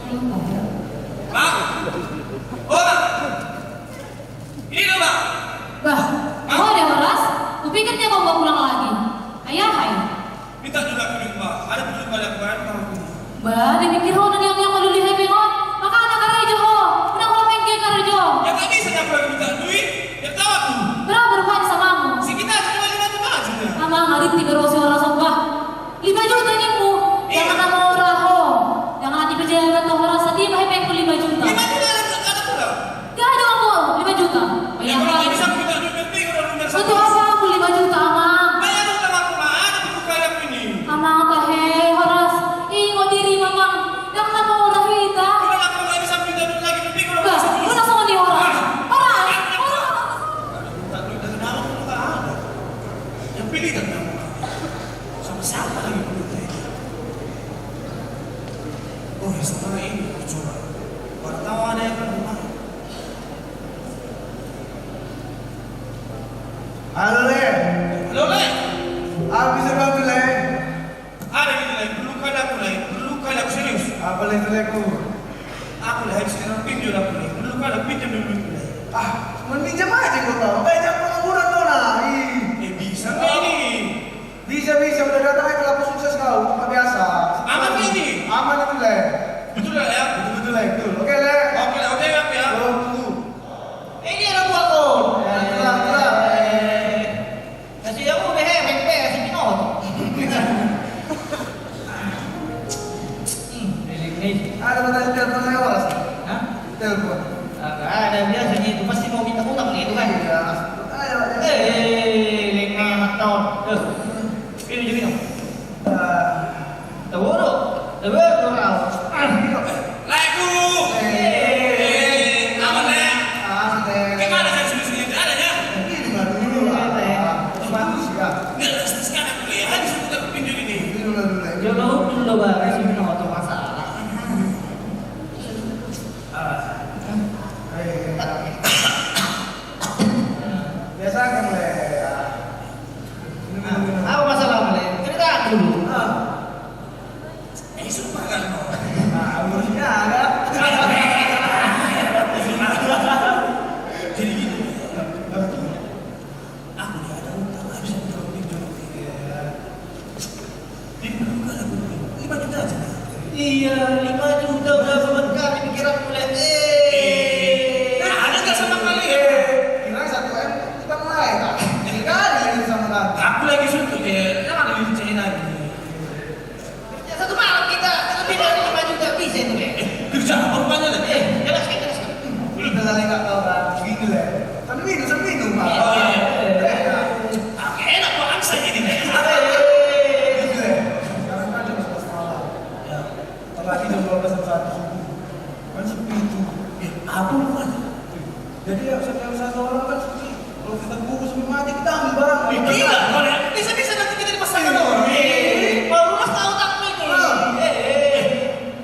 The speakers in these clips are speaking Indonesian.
Bang! Oh, Bang! Ini loh, Bang! Bah, kau ada Horas? Kupikir dia mau bawa pulang lagi. Ayah, ayah. Minta juga kulit, Bang. Ada kulit pada kemarin, Bang. Bah, dipikir ho na yang kalau lihat pengon. Maka anak karejo ho. Udah kalau pengen karejo. Ya tak bisa nyapa lagi minta duit. Ya tahu aku. Berapa berapa sama kamu? Si kita cuma 5 juta aja. Ama ngarit 3 Horas bah. 5 juta nih mu. Jangan nama orang ho. Jangan hati berjalan atau Horas tadi bah pengen 5 juta. 5 juta ada pula. Gak ada kamu 5 juta. Ya kalau nggak bisa minta duit lebih, udah lumer Betul apa aku 5 juta ama? Bayar utang aku mah ada di buka yang ini. Ama tahe Horas. Ingat diri mamang. Yang nama orang kita. Kalau aku nggak bisa minta duit lagi lebih, kalau Bah, bisa lu langsung di Horas. Horas. minta duit dari dalam itu nggak ada. Yang pilih kan kamu. Sama siapa lagi duitnya? Oh, ya setelah ini coba. Wartawan yang kan rumah. Halo Le, Halo, Le. habis sekarang tuh Le. Ada gitu, Le. Dulu kan aku serius. Apa Le itu Leku? Aku Le harus sekarang pinjam aku Le. Dulu kan aku pinjam dulu Le. Ah, meminjam aja kau tahu. Banyak pengangguran kau nah. Bisa nggak ini? Bisa udah datang aja kelapa sukses kau. Apa biasa? Aman nggak ini? Aman itu Le. Betul nggak ya? Betul Le, betul. Oke Le. Oke, Le. Oke, Bang, ya. Tunggu. Ini ada buat kau. Tenang. Kasih aku deh, MP, kasih pinot. Ini. Ada pertanyaan telepon saya Horas? Hah? Telepon. Agak ada biasanya itu pasti mau minta utang nih itu kan. Iya. Ayo. Lengah tahun. Ini jadi dong. Tahu dong. Tahu dong. Leku. Aman, Le. Gimana saya sini-sini itu adanya? Ini mah dulu lah. Siap. Nggak, sekarang aku ya. Habis itu aku pinjam ini. Ini dulu Le. Jodoh dulu bang, kasih pinot atau masalah. Biasa kan Le. Apa masalah Male? Cerita dulu. Sumpah kan? Nah, urusnya ada. Jadi gini. Aku nih ada utang. Habis itu aku pinjam. Jadi dulu kan aku 5 juta aja. Iya, 5 juta udah berkali pikiran mulai. Nah, ada nggak sama kali ya? Kira 1 M kita mulai tak? Jadi kali ini sama kan? Aku lagi suntuk ya. Jangan lagi dicain lagi. Ya, satu malam kita lebih dari 5 juta bisa itu deh. Kerja apa rupanya Le? Jelaskan. Kita lagi nggak tahu kan? Gini Le. Sambil minum Pak. Oh, iya. Enak. Oke, enak kok angsa ini Le. Gini Le. Sekarang kan jam 11 malam. Ya. Apalagi jam 12 subuh. Kan sepi itu. Apa rupanya? Jadi ya satu orang kan sepi. Kalau kita bungkus sampai mati kita ambil barang. Gila, boleh. Bisa-bisa nanti kita dipasangkan orang. Baru mas tahu tak nih.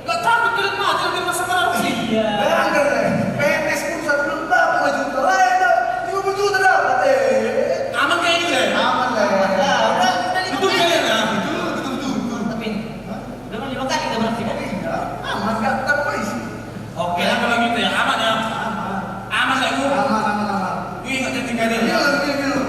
Gak takut kalian mati lagi masakan orang sih. Iya. Bayangkan Le. PNS pun 1 bulan berapa 5 juta. Lah ya 50 juta dapat. Aman kayak ini Le. Aman Le. Udah 5 Betul kali. kalian ya? Betul. Tapi udah 5 kali kita berarti kan? Iya. Aman nggak kita polisi. Oke lah kalau gitu ya, aman ya. Aman. Aman lah Bu. Aman. Ingat jangan tinggalin ya. Minum.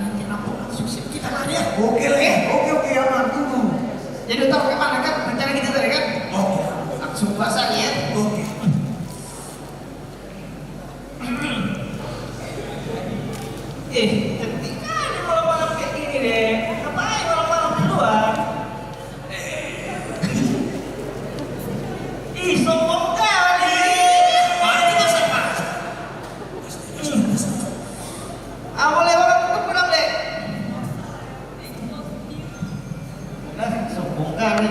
nanti aku langsung siap kita lari ya. Oke lah, oke aman, tunggu. Jadi udah tahu kemana kan rencana kita tadi kan? Oke, Langsung pasang ya. oke. Cantik kali malam-malam kayak gini deh. Ngapain malam-malam keluar? Sombong kali. Mari kita sama. Boleh banget untuk pulang deh. Nah, sombong kali.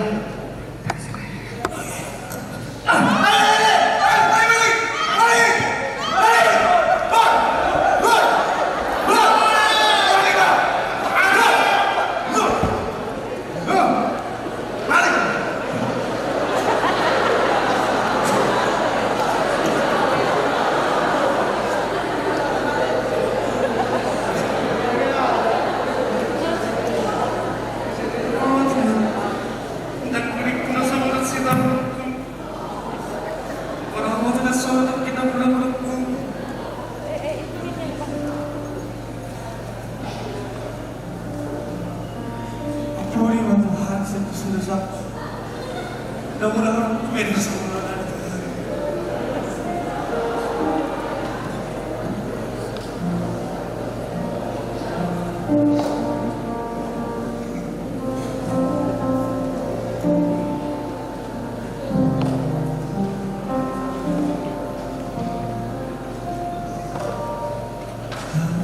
Mudah-mudahan aku beda sama orang lain.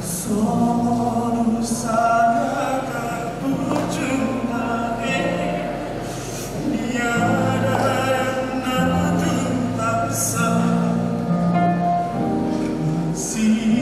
Solo sana terpucung si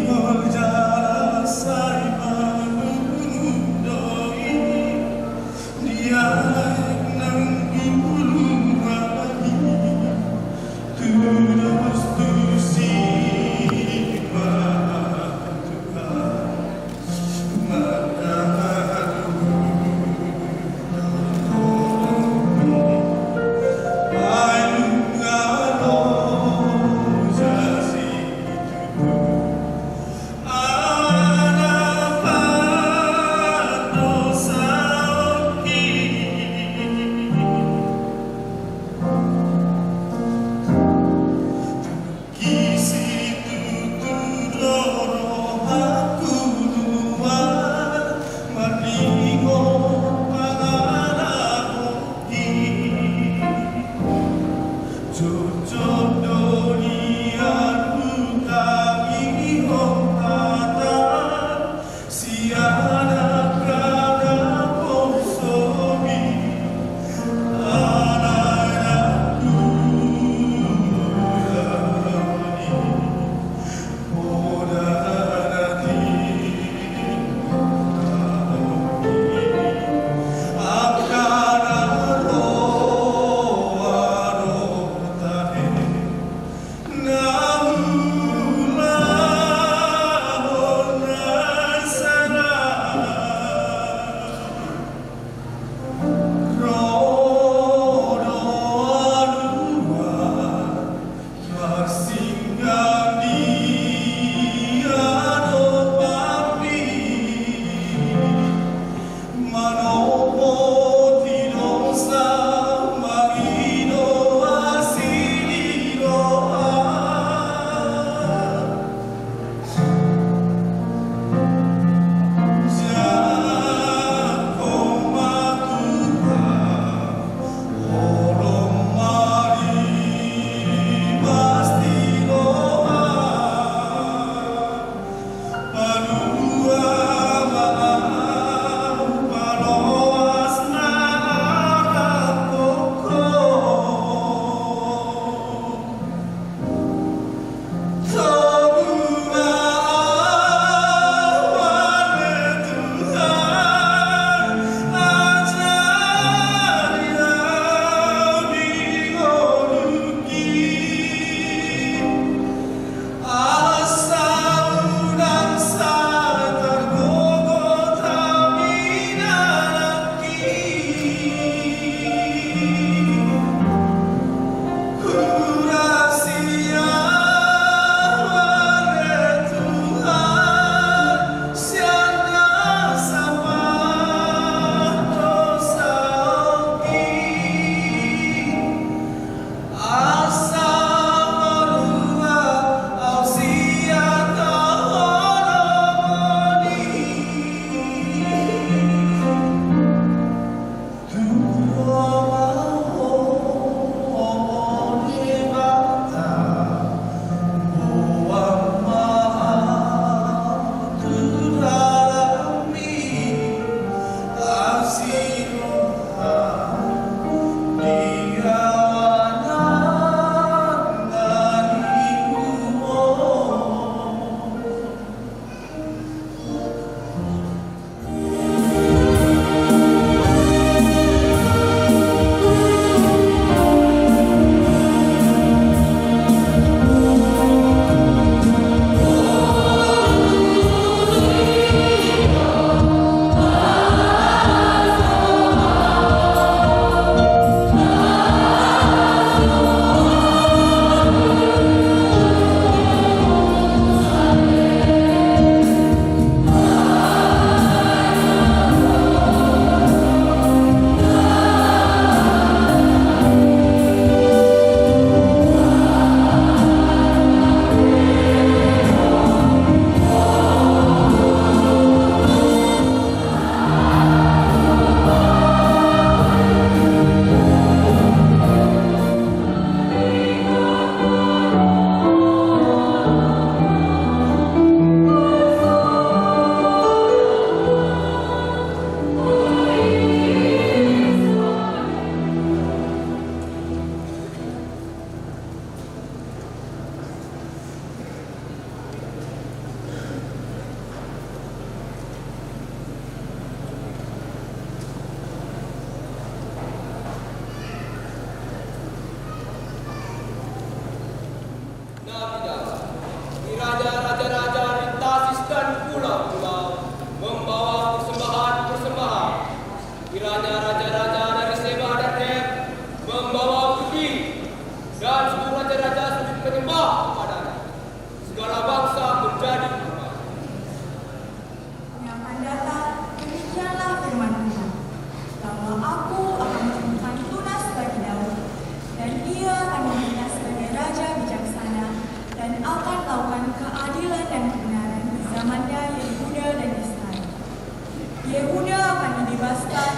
Yehuda akan dibebaskan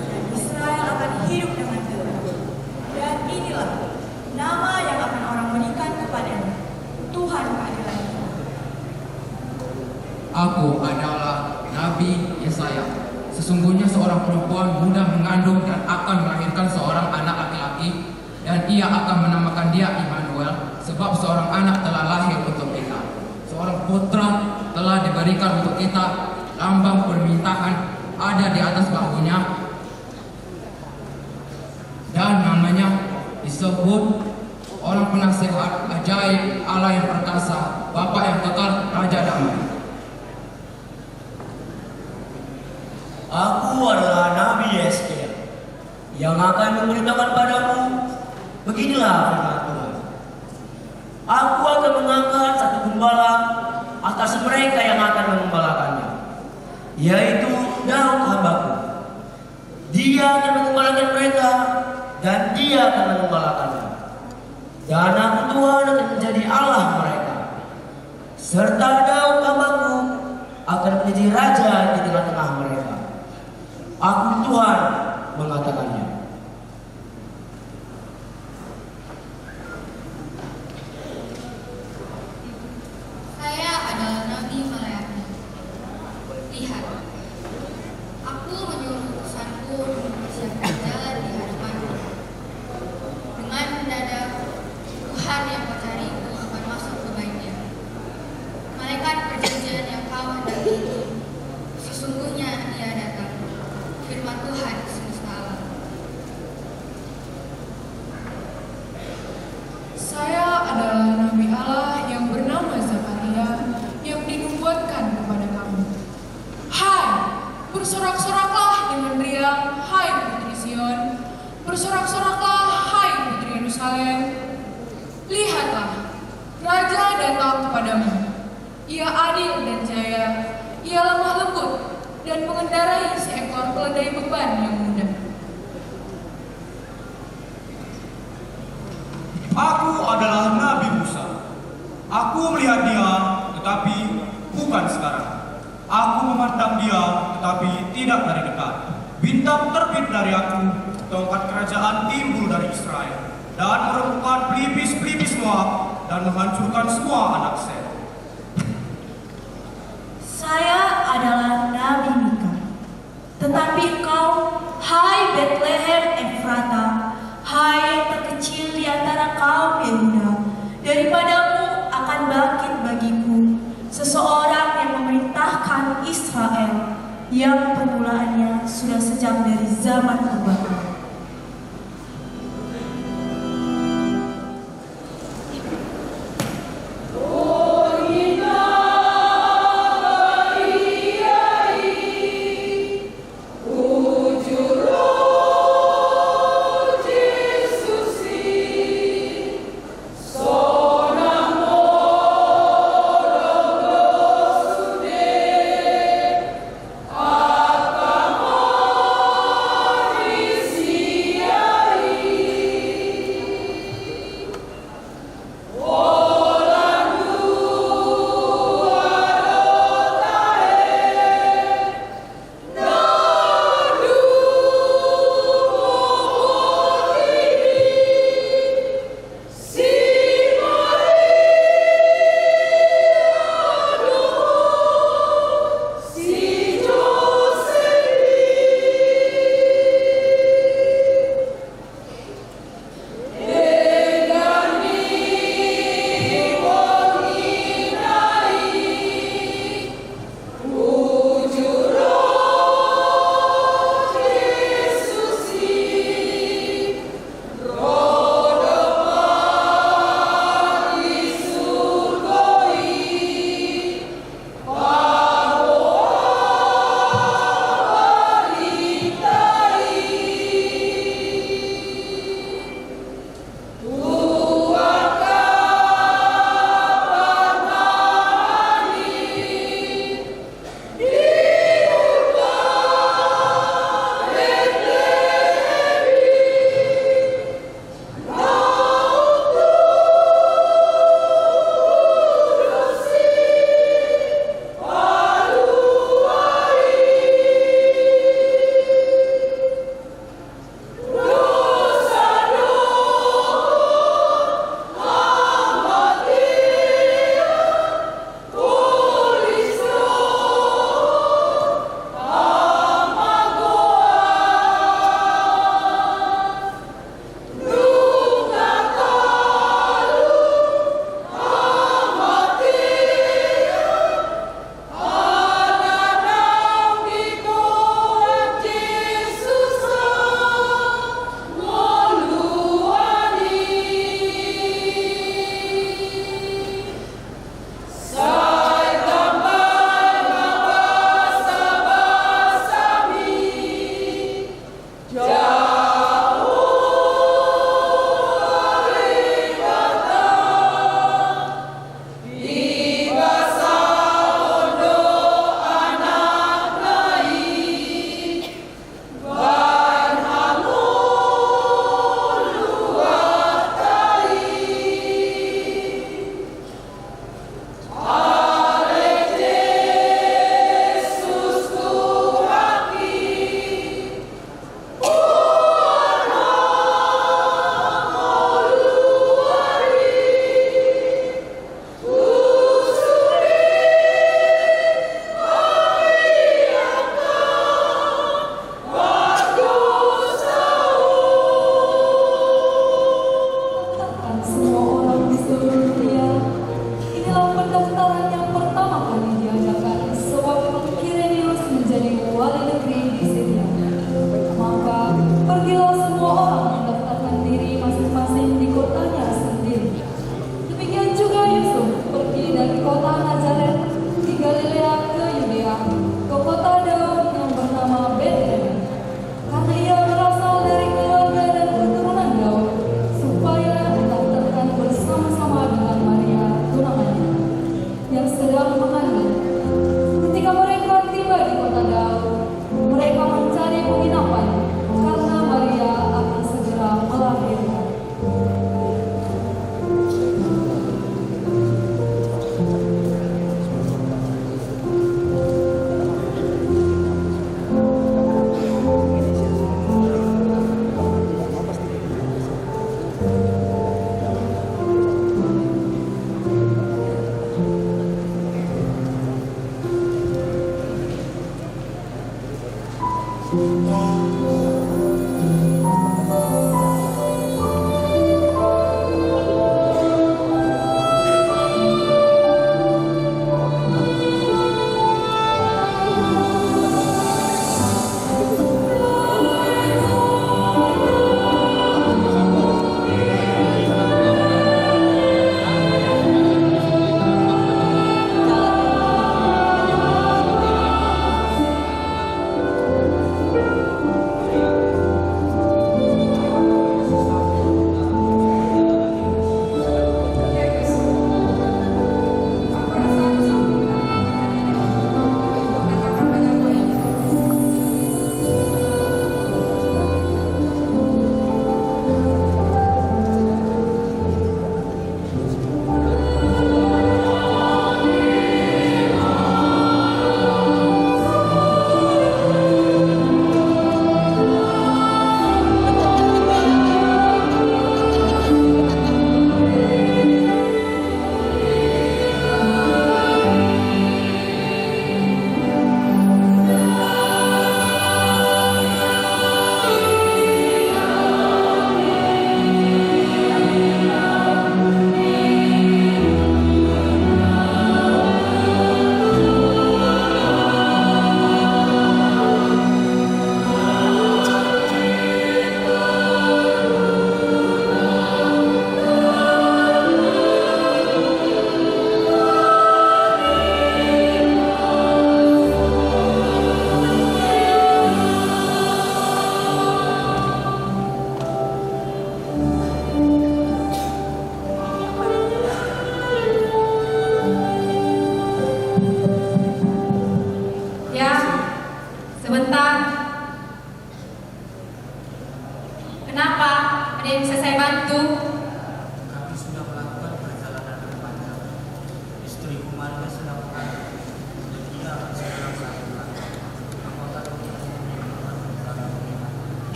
dan Israel akan hidup dengan tenang. Dan inilah nama yang akan orang berikan kepadanya, Tuhan keadilannya. Aku adalah Nabi Yesaya. Sesungguhnya seorang perempuan muda mengandung dan akan melahirkan seorang anak laki-laki, dan ia akan menamakan dia Immanuel, sebab seorang anak telah lahir untuk kita. Seorang putra telah diberikan untuk kita, lambang permintaan ada di atas bahunya, dan namanya disebut Orang Penasihat, Ajaib, Allah yang Perkasa, Bapa yang Kekal, Raja Damai. Aku adalah Nabi Yesaya yang akan memberitakan padamu, beginilah firman Tuhan. Aku akan mengangkat satu gembala atas mereka yang akan mengembalakannya, yaitu Daud hambaku. Dia akan mengembalakan mereka, dan dia akan mengembalakannya. Dan aku Tuhan akan menjadi Allah mereka, serta Daud hambaku akan menjadi raja di tengah-tengah mereka. Aku Tuhan mengatakannya. Saya adalah Nabi Malayaknya. Lihat, aku menyuruh utusanku untuk mempersiapkan jalan di hadapanmu. Dengan mendadak, Tuhan yang kau cari itu akan masuk ke baitnya. Malaikat perjanjian yang kau hendaki itu, sesungguhnya ia datang. Firman Tuhan semesta alam. Saya adalah Nabi Allah yang bernama Zakaria yang dinubuatkan kepada kamu. Hai, bersorak-soraklah dengan riang, hai putri Sion. Bersorak-soraklah, hai putri Yerusalem. Lihatlah, Raja datang kepadamu. Ia adil dan jaya, ia lemah lembut dan mengendarai seekor keledai beban yang mudah. Aku adalah Nabi Musa. Aku melihat dia, tetapi bukan sekarang. Aku memandang dia, tetapi tidak dari dekat. Bintang terbit dari aku, tongkat kerajaan timbul dari Israel, dan meremukkan pelipis-pelipis Moab, dan menghancurkan semua anak Set. Saya adalah Nabi Mika. Tetapi engkau, hai Bethlehem Efrata, hai yang terkecil di antara kaum Yehuda, daripadamu akan bangkit bagiku seseorang yang memerintahkan Israel, yang permulaannya sudah sejak dari zaman purba. Isi tiba di kota Daud, mereka mencari penginapan karena Maria akan segera melahirkan.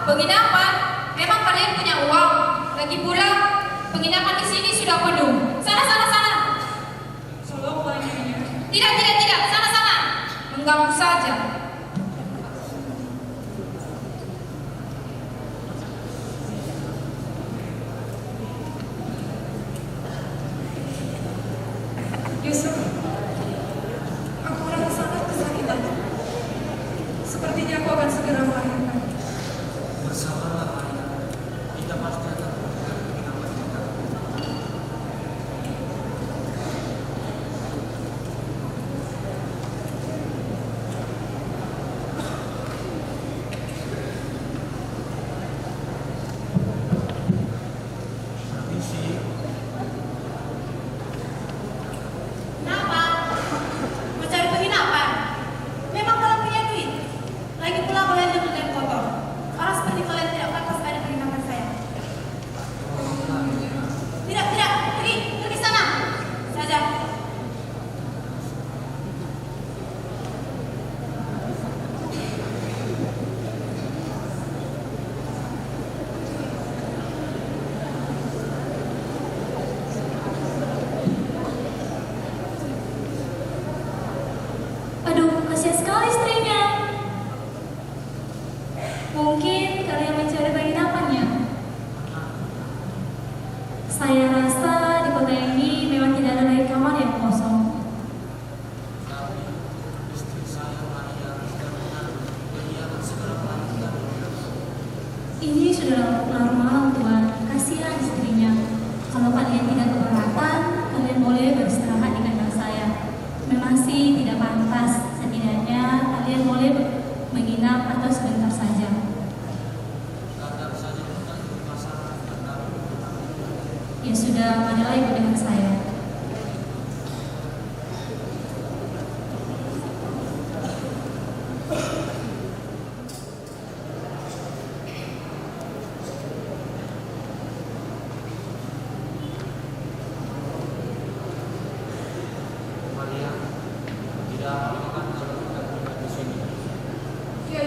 Penginapan? Memang kalian punya uang? Lagi pula, penginapan di sini sudah penuh. Sana, sana, sana. Tidak, tidak, tidak. Sana, sana. Mengganggu saja. Yusuf, aku merasa sangat kesakitan. Sepertinya aku akan segera melahirkan. Bersabarlah, Maria. Kita pasti akan menemukan penginapan kita. Permisi. Kenapa? Mencari penginapan? Memang kalian punya duit? Lagi pula kalian jemput dan kotor. Orang seperti kalian tidak pantas ada penginapan saya. Tidak, tidak. Pergi sana. Saja. Aduh, kasihan sekali istrinya. Mungkin kalian mencari penginapannya. Saya rasa di kota ini memang tidak ada lagi kamar yang kosong. Tapi istri saya, Maria, sudah benar. Dia akan segera melahirkan. Ini sudah larut malam, Tuhan. Kasihan istrinya. Kalau kalian tidak keberatan, kalian boleh beristirahat di kandang saya. Memang sih tidak pantas. Setidaknya kalian boleh menginap atau sebentar saja. Kandang saja bukan masalah. Ya sudah, marilah ikut dengan saya.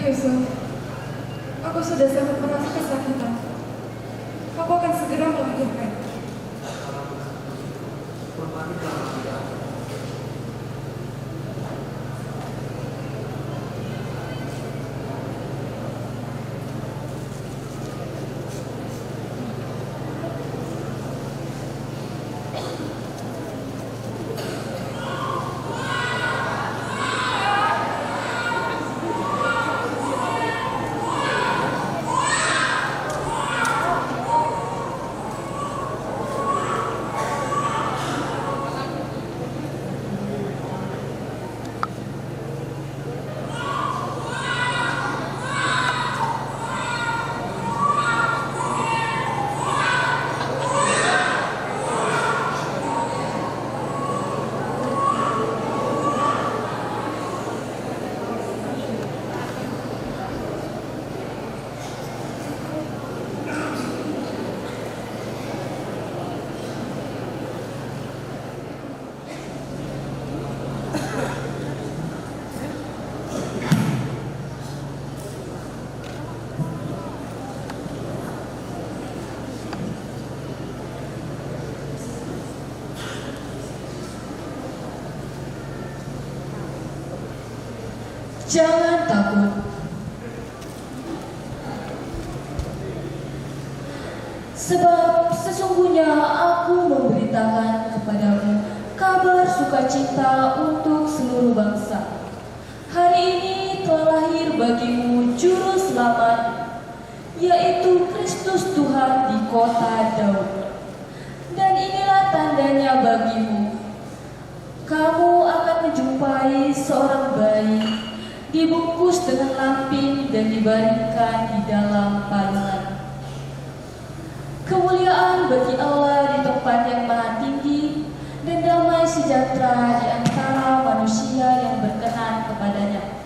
Yusuf, aku sudah sangat merasa kesakitan. Aku akan segera melahirkan. Jangan takut. Sebab sesungguhnya aku memberitakan kepadamu kabar sukacita untuk seluruh bangsa. Hari ini telah lahir bagimu juru selamat, yaitu Kristus Tuhan di kota Daud. Dan inilah tandanya bagimu. Kamu akan menjumpai seorang bayi dibungkus dengan lampin dan dibaringkan di dalam palungan. Kemuliaan bagi Allah di tempat yang maha tinggi dan damai sejahtera di antara manusia yang berkenan kepadanya.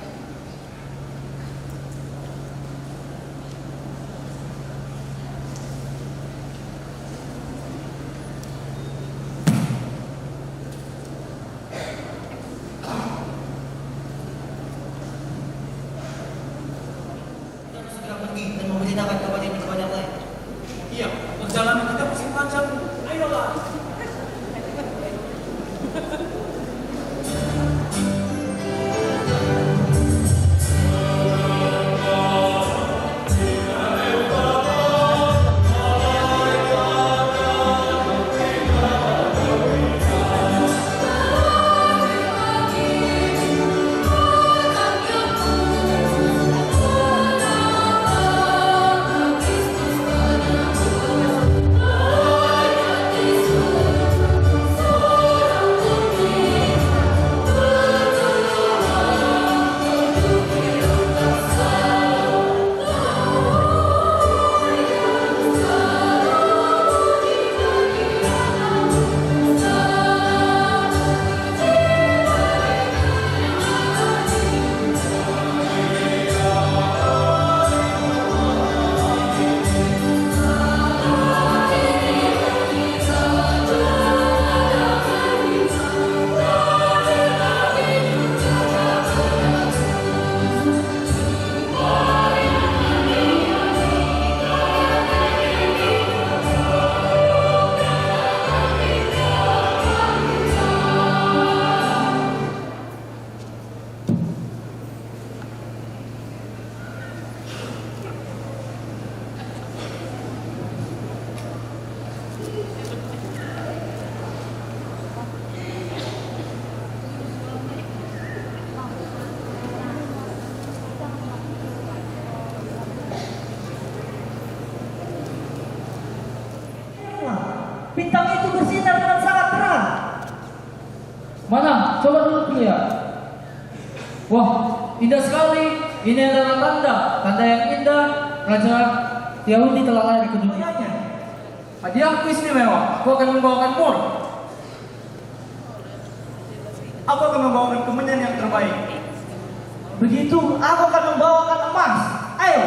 Segera pergi dan memberitakan kabar ini kepada yang lain. Iya, perjalanan kita masih panjang. Ayolah. Bintang itu bersinar dengan sangat terang. Mana? Coba dulu lihat. Wah, indah sekali. Ini adalah tanda yang indah. Raja Yahudi telah lahir ke dunianya. Hadiahku istimewa. Aku akan membawakan mur. Aku akan membawakan kemenyan yang terbaik. Begitu, aku akan membawakan emas. Ayo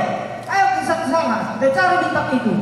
ke sana. Kita cari bintang itu.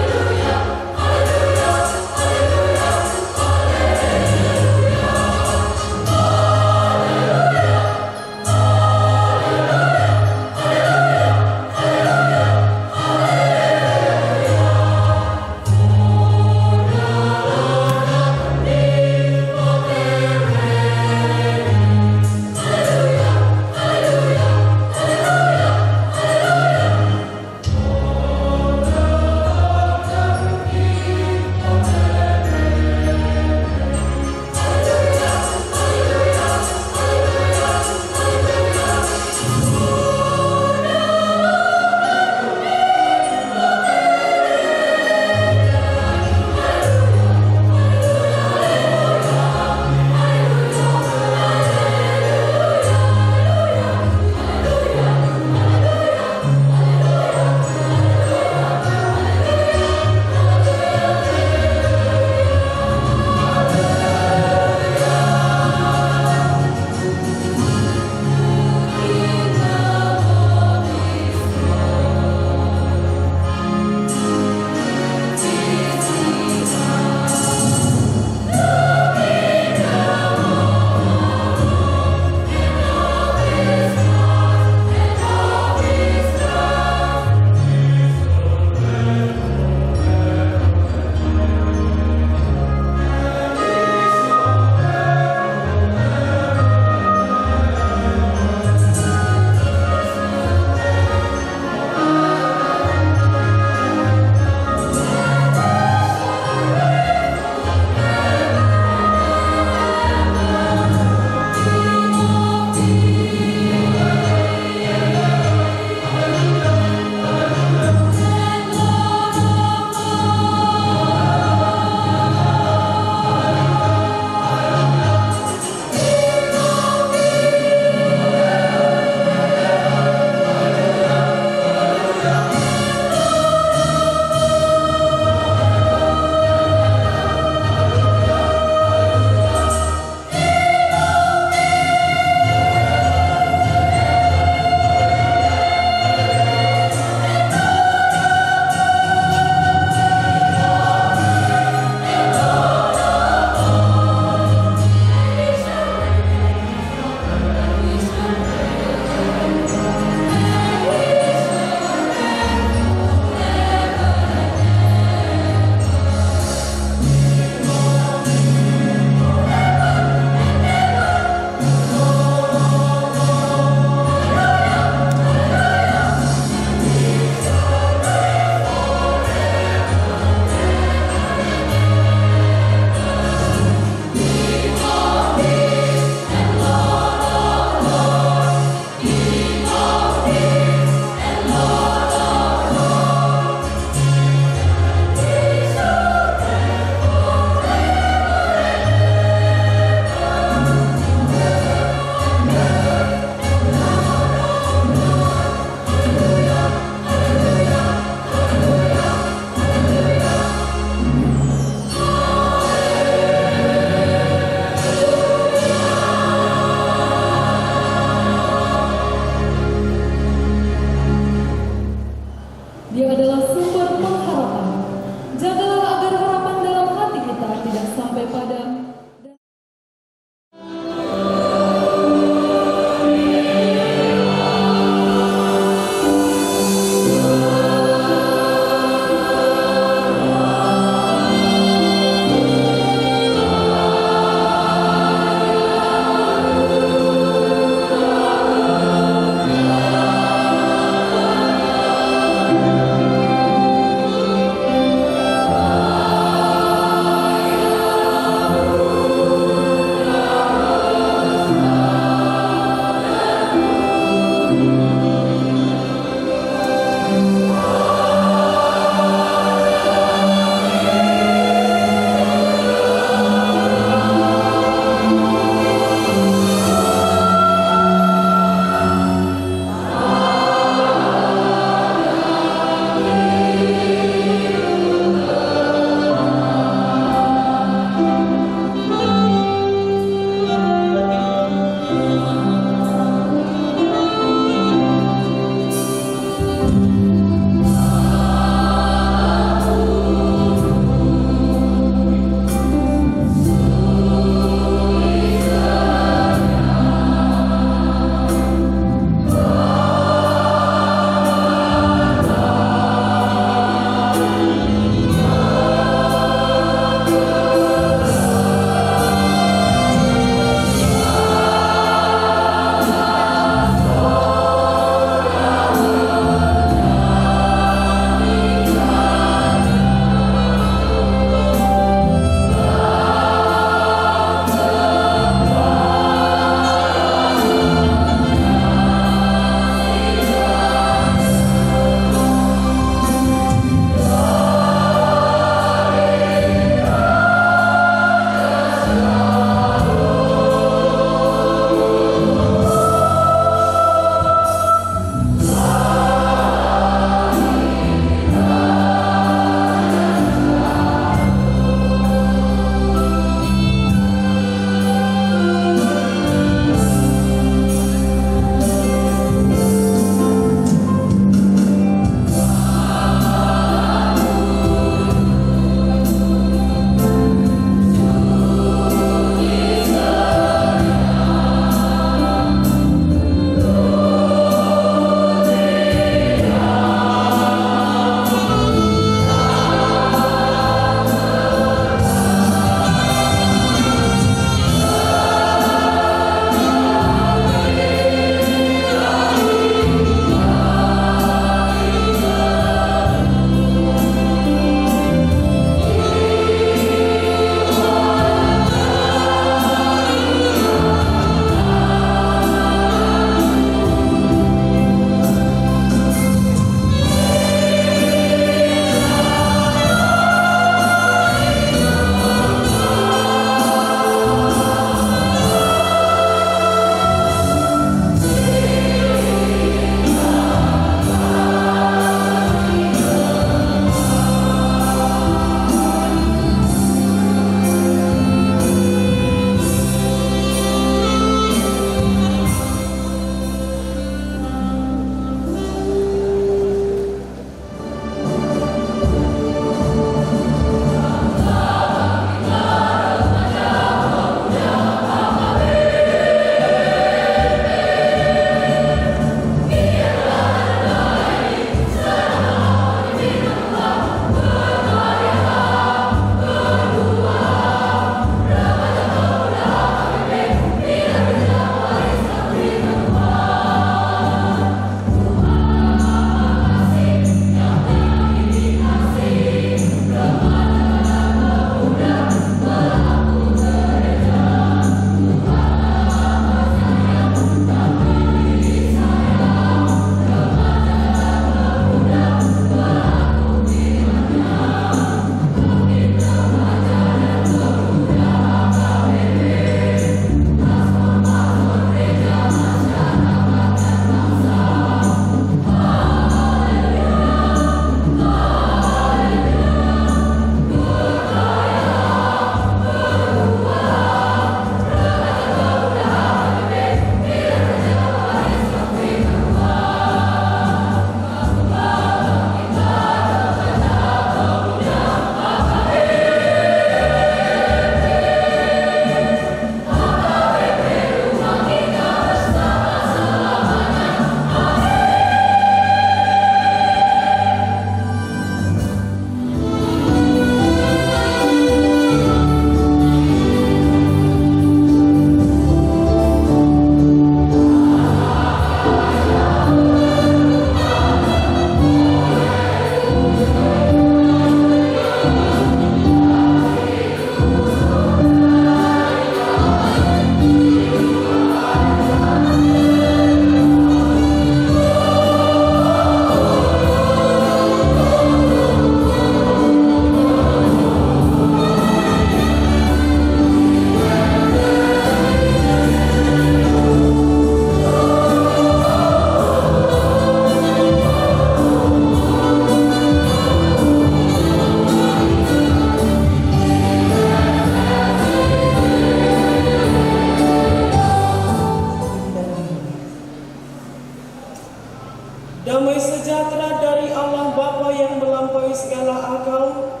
Damai sejahtera dari Allah Bapa yang melampaui segala akal,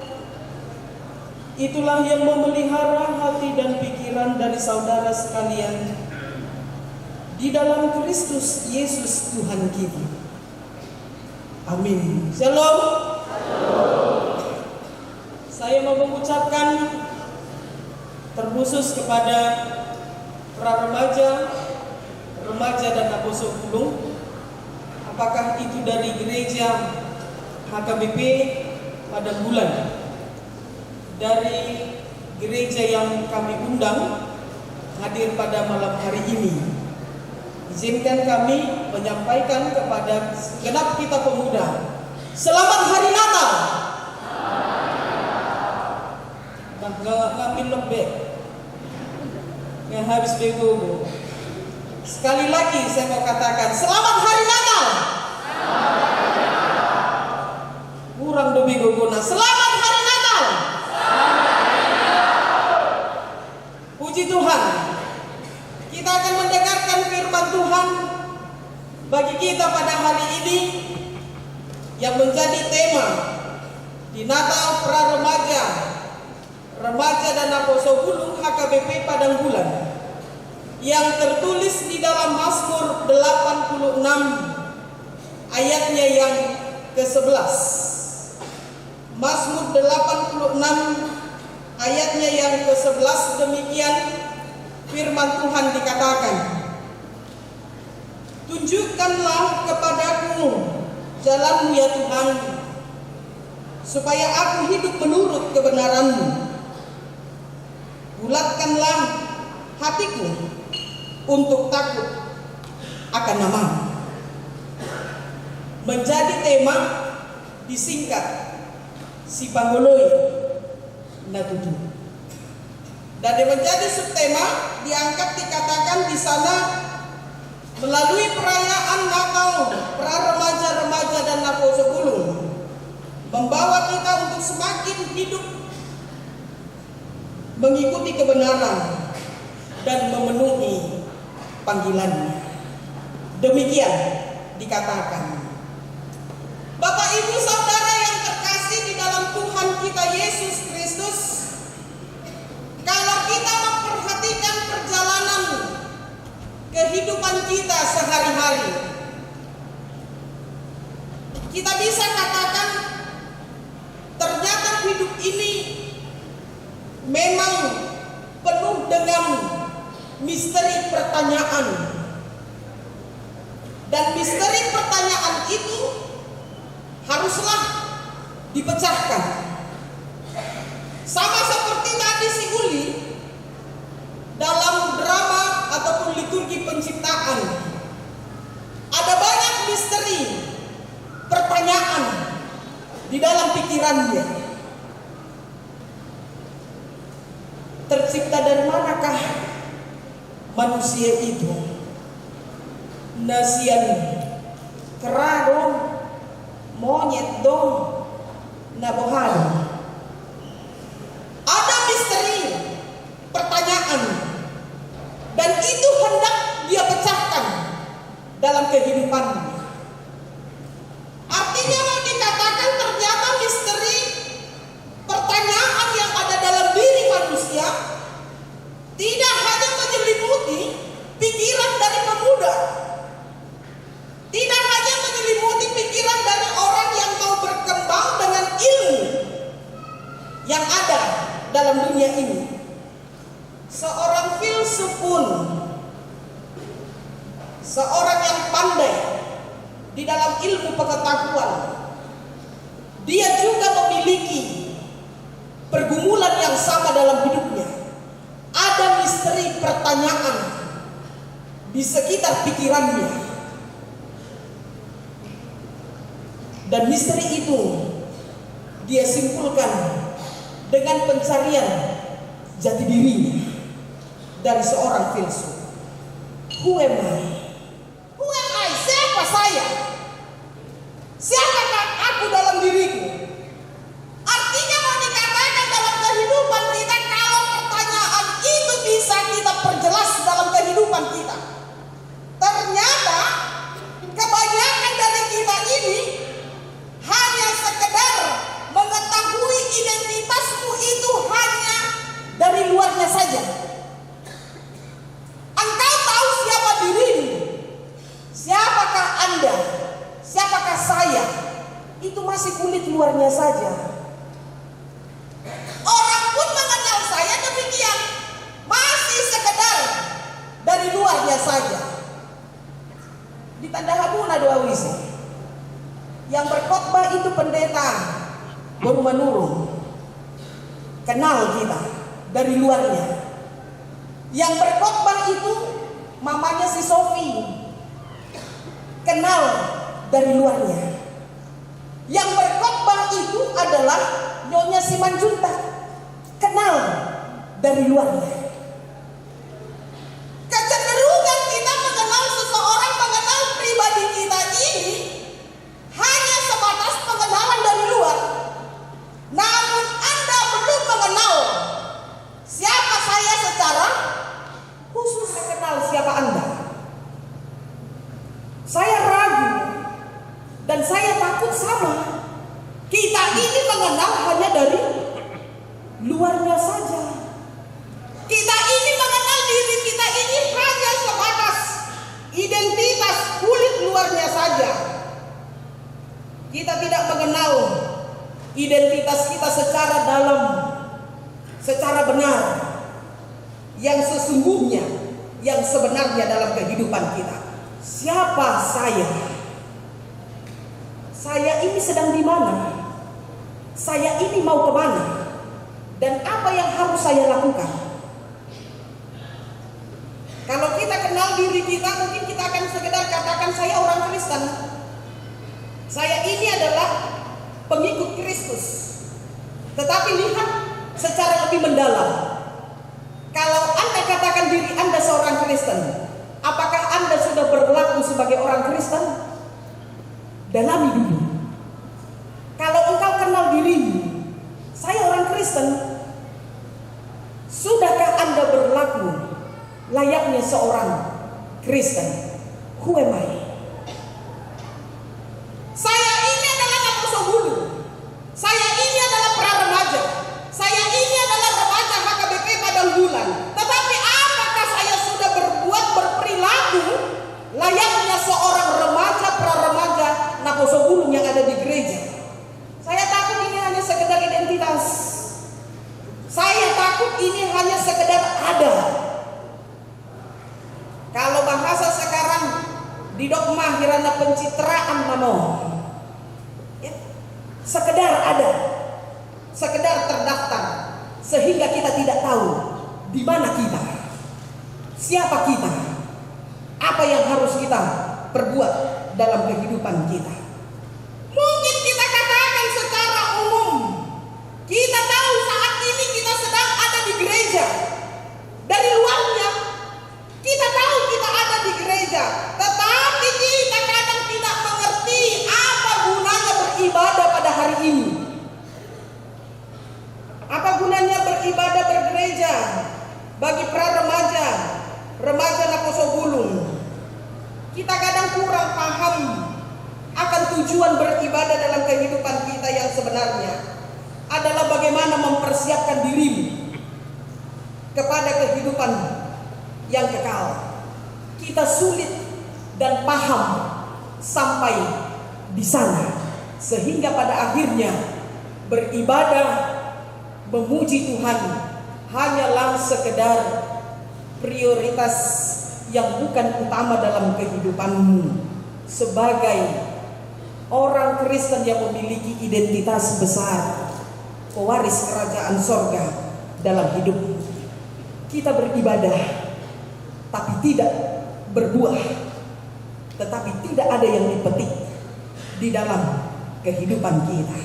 itulah yang memelihara hati dan pikiran dari saudara sekalian di dalam Kristus Yesus Tuhan kita. Amin. Shalom. Saya mau mengucapkan terkhusus kepada para remaja dan Apostle Pulung, apakah itu dari gereja HKBP pada bulan, dari gereja yang kami undang hadir pada malam hari ini. Izinkan kami menyampaikan kepada segenap kita pemuda, selamat Hari Natal. Ngambil lebih, nggak habis bego. Sekali lagi saya mau katakan, selamat Hari Natal. Kurang lebih guna. Selamat Hari Natal. Puji Tuhan. Kita akan mendengarkan firman Tuhan bagi kita pada hari ini yang menjadi tema di Natal pra remaja dan Apostle Pulung HKBP Padang Bulan, yang tertulis di dalam Mazmur 86 ayatnya yang ke-11. Mazmur 86 ayatnya yang ke-11, demikian firman Tuhan dikatakan, tunjukkanlah kepadaku jalanmu ya Tuhan, supaya aku hidup menurut kebenaranmu. Bulatkanlah hatiku untuk takut akan namamu. Menjadi tema disingkat si Panggoloi Natutu. Dan yang menjadi subtema diangkat dikatakan di sana, melalui perayaan Natal pra remaja dan Apostle Pulung membawa kita untuk semakin hidup mengikuti kebenaran dan memenuhi panggilannya. Demikian dikatakan. Bapak Ibu Saudara yang terkasih di dalam Tuhan kita Yesus Kristus, kalau kita memperhatikan perjalanan kehidupan kita sehari-hari, kita bisa katakan ternyata hidup ini memang penuh dengan misteri pertanyaan. Dan misteri pertanyaan itu haruslah dipecahkan. Sama seperti tadi si Uli dalam drama ataupun liturgi penciptaan, ada banyak misteri pertanyaan di dalam pikirannya. Tercipta dari manakah manusia itu? Nasian kera dong, monyet dong, nabohan. Ada misteri pertanyaan, dan itu hendak dia pecahkan dalam kehidupannya. Artinya mau dikatakan ternyata misteri pertanyaan yang ada dalam diri manusia tidak hanya menyelimuti pikiran dari pemuda, tidak hanya menyelimuti pikiran dari orang yang mau berkembang dengan ilmu yang ada dalam dunia ini. Seorang filsuf pun, seorang yang pandai di dalam ilmu pengetahuan, dia juga memiliki pergumulan yang sama dalam hidupnya. Ada misteri pertanyaan di sekitar pikirannya. Dan misteri itu dia simpulkan dengan pencarian jati dirinya dari seorang filsuf. Who am I? Who am I? Siapa saya? Siapakah aku dalam diriku? Artinya mau dikatakan dalam kehidupan kita, kalau pertanyaan itu bisa kita perjelas dalam kehidupan kita, ternyata kebanyakan dari kita Ditanda habuna doa wisi. Yang berkhotbah itu pendeta baru menurun. Kenal kita dari luarnya. Yang berkhotbah itu mamanya si Sofi. Kenal dari luarnya. Yang berkhotbah itu adalah nyonya Simanjuntak. Kenal dari luarnya. Kecenderungan kita mengenal seseorang, mengenal pribadi kita ini hanya sebatas pengenalan dari luar. Namun Anda belum mengenal siapa saya secara khusus, mengenal siapa Anda. Saya ragu dan saya takut sama. Kita ini mengenal hanya dari luarnya saja. Kita ini mengenal diri kita ini hanya sebatas identitas kulit luarnya saja. Kita tidak mengenal identitas kita secara dalam, secara benar, yang sesungguhnya, yang sebenarnya dalam kehidupan kita. Siapa saya? Saya ini sedang di mana? Saya ini mau kemana? Dan apa yang harus saya lakukan? Kalau kita kenal diri kita, mungkin kita akan sekedar katakan saya orang Kristen. Saya ini adalah pengikut Kristus. Tetapi lihat secara lebih mendalam. Kalau Anda katakan diri Anda seorang Kristen, apakah Anda sudah berlaku sebagai orang Kristen? Dalami dulu. Kalau engkau kenal dirimu, saya orang Kristen, sudahkah Anda berlaku layaknya seorang Kristen? Who am I? Saya ini adalah Naposo Bulu. Saya ini adalah pra-remaja. Saya ini adalah remaja HKBP Padang Bulan. Tetapi apakah saya sudah berperilaku layaknya seorang remaja, pra-remaja Naposo Bulu yang ada di gereja? Saya takut ini hanya sekedar identitas. Saya takut ini hanya sekedar ada. Kalau bahasa sekarang di dogma hirana pencitraan namo, ya, sekedar ada, sekedar terdaftar, sehingga kita tidak tahu di mana kita, siapa kita, apa yang harus kita perbuat dalam kehidupan kita. Mungkin kita katakan secara umum, kita tahu saat ini kita sedang ada di gereja. Dari luarnya kita tahu kita ada di gereja, tetapi kita kadang tidak mengerti apa gunanya beribadah pada hari ini. Apa gunanya beribadah bergereja bagi pra-remaja, remaja Naposo Bulung? Kita kadang kurang paham akan tujuan beribadah dalam kehidupan kita yang sebenarnya adalah bagaimana mempersiapkan dirimu kepada kehidupan yang kekal. Kita sulit dan paham sampai di sana, sehingga pada akhirnya beribadah memuji Tuhan hanyalah sekedar prioritas yang bukan utama dalam kehidupanmu sebagai orang Kristen yang memiliki identitas besar, pewaris kerajaan sorga dalam hidup. Kita beribadah tapi tidak berbuah, tetapi tidak ada yang dipetik di dalam kehidupan kita,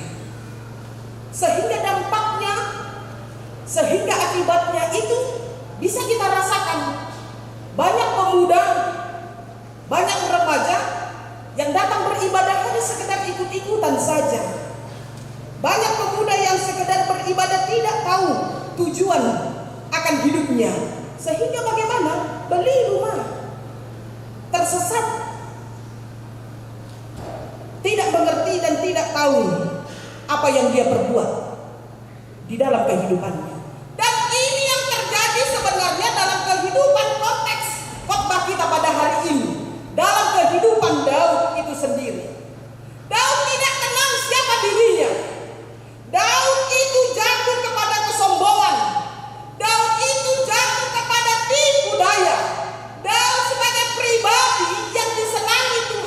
sehingga dampaknya, sehingga akibatnya itu bisa kita rasakan. Banyak pemuda, banyak remaja yang datang beribadah hanya sekedar ikut-ikutan saja. Banyak pemuda yang sekedar beribadah tidak tahu tujuan akan hidupnya, sehingga bagaimana? Beli rumah, tersesat, tidak mengerti dan tidak tahu apa yang dia perbuat di dalam kehidupannya. Dan ini yang terjadi sebenarnya dalam kehidupan konteks khotbah kita pada hari ini, dalam kehidupan Daud itu sendiri. Daud tidak kenal siapa dirinya. Daud itu jatuh kepada kesombongan. Daud itu jatuh kepada tipu daya. Daud sebagai pribadi yang disenangi Tuhan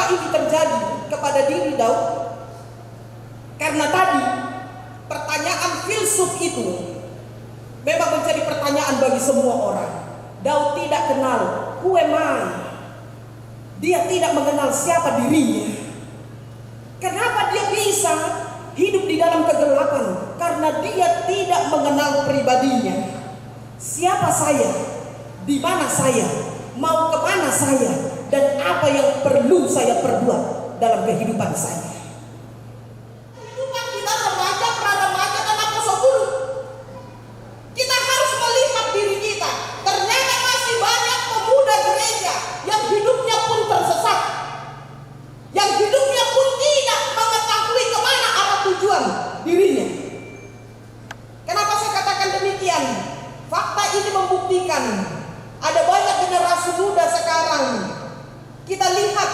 Kenapa ini terjadi kepada diri Daud? Karena tadi pertanyaan filsuf itu memang menjadi pertanyaan bagi semua orang. Daud tidak kenal who am I? Dia tidak mengenal siapa dirinya. Kenapa dia bisa hidup di dalam kegelapan? Karena dia tidak mengenal pribadinya. Siapa saya? Di mana saya? Mau kemana saya? Dan apa yang perlu saya perbuat dalam kehidupan saya? Kehidupan kita remaja, pra-remaja, dan masa bulu. Kita harus melihat diri kita. Ternyata masih banyak pemuda gereja yang hidupnya pun tersesat, yang hidupnya pun tidak mengetahui kemana arah tujuan dirinya. Kenapa saya katakan demikian? Fakta ini membuktikan ada banyak generasi muda sekarang. Kita lihat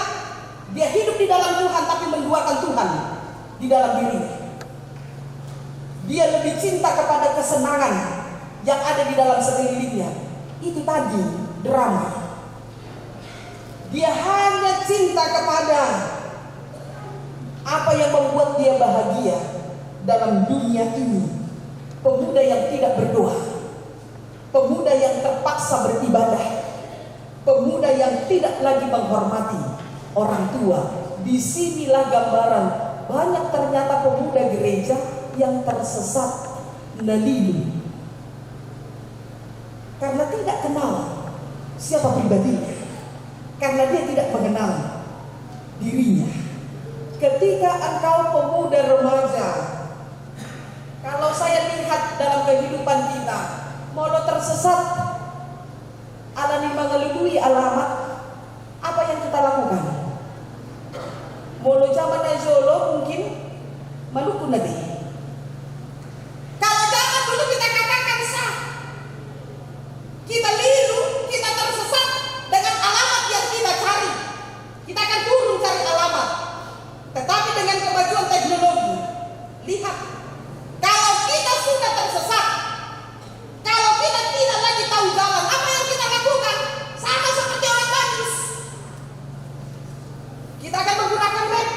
dia hidup di dalam Tuhan tapi menduakan Tuhan di dalam dirinya. Dia lebih cinta kepada kesenangan yang ada di dalam sekelilingnya. Itu tadi drama. Dia hanya cinta kepada apa yang membuat dia bahagia dalam dunia ini. Pemuda yang tidak berdoa, pemuda yang terpaksa beribadah, pemuda yang tidak lagi menghormati orang tua. Disinilah gambaran banyak ternyata pemuda gereja yang tersesat nalilu karena tidak kenal siapa pribadinya, karena dia tidak mengenal dirinya. Ketika engkau pemuda remaja, kalau saya lihat dalam kehidupan kita, molo tersesat, alani mengelului alamat, apa yang kita lakukan? Molo zaman Ezolo mungkin Maluku nadi. Kalau zaman dulu kita katakan sah, kita liru, kita tersesat dengan alamat yang kita cari. Kita akan turun cari alamat. Tetapi dengan kemajuan teknologi, lihat, kalau kita sudah tersesat, kalau kita tidak lagi tahu jalan, apa yang kita lakukan? Sama seperti orang bagus. Kita akan menggunakan map,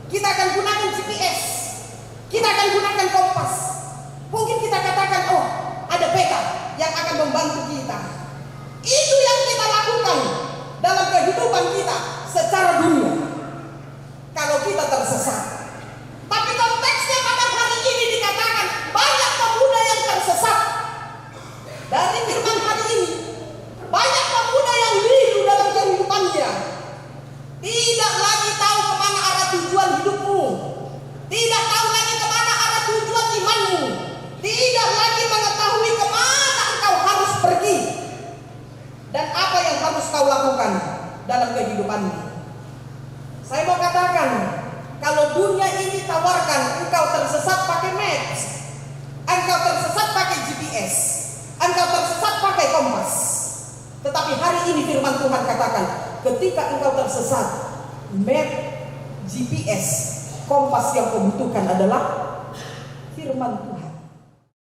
kita akan gunakan GPS, kita akan gunakan kompas. Mungkin kita katakan, oh, ada peta yang akan membantu kita. Itu yang kita lakukan dalam kehidupan kita secara dunia. Kalau kita tersesat. Tapi konteksnya pada hari ini dikatakan banyak pemuda yang tersesat. Dari firman hari ini, banyak pemuda yang liru dalam kehidupannya. Tidak lagi tahu kemana arah tujuan hidupmu. Tidak tahu lagi kemana arah tujuan imanmu. Tidak lagi mengetahui kemana engkau harus pergi. Dan apa yang harus kau lakukan dalam kehidupanmu. Saya mau katakan, kalau dunia ini tawarkan engkau tersesat pakai maps, engkau tersesat pakai GPS, engkau tersesat pakai kompas. Tetapi hari ini firman Tuhan katakan, ketika engkau tersesat, map, GPS, kompas yang kau butuhkan adalah firman Tuhan.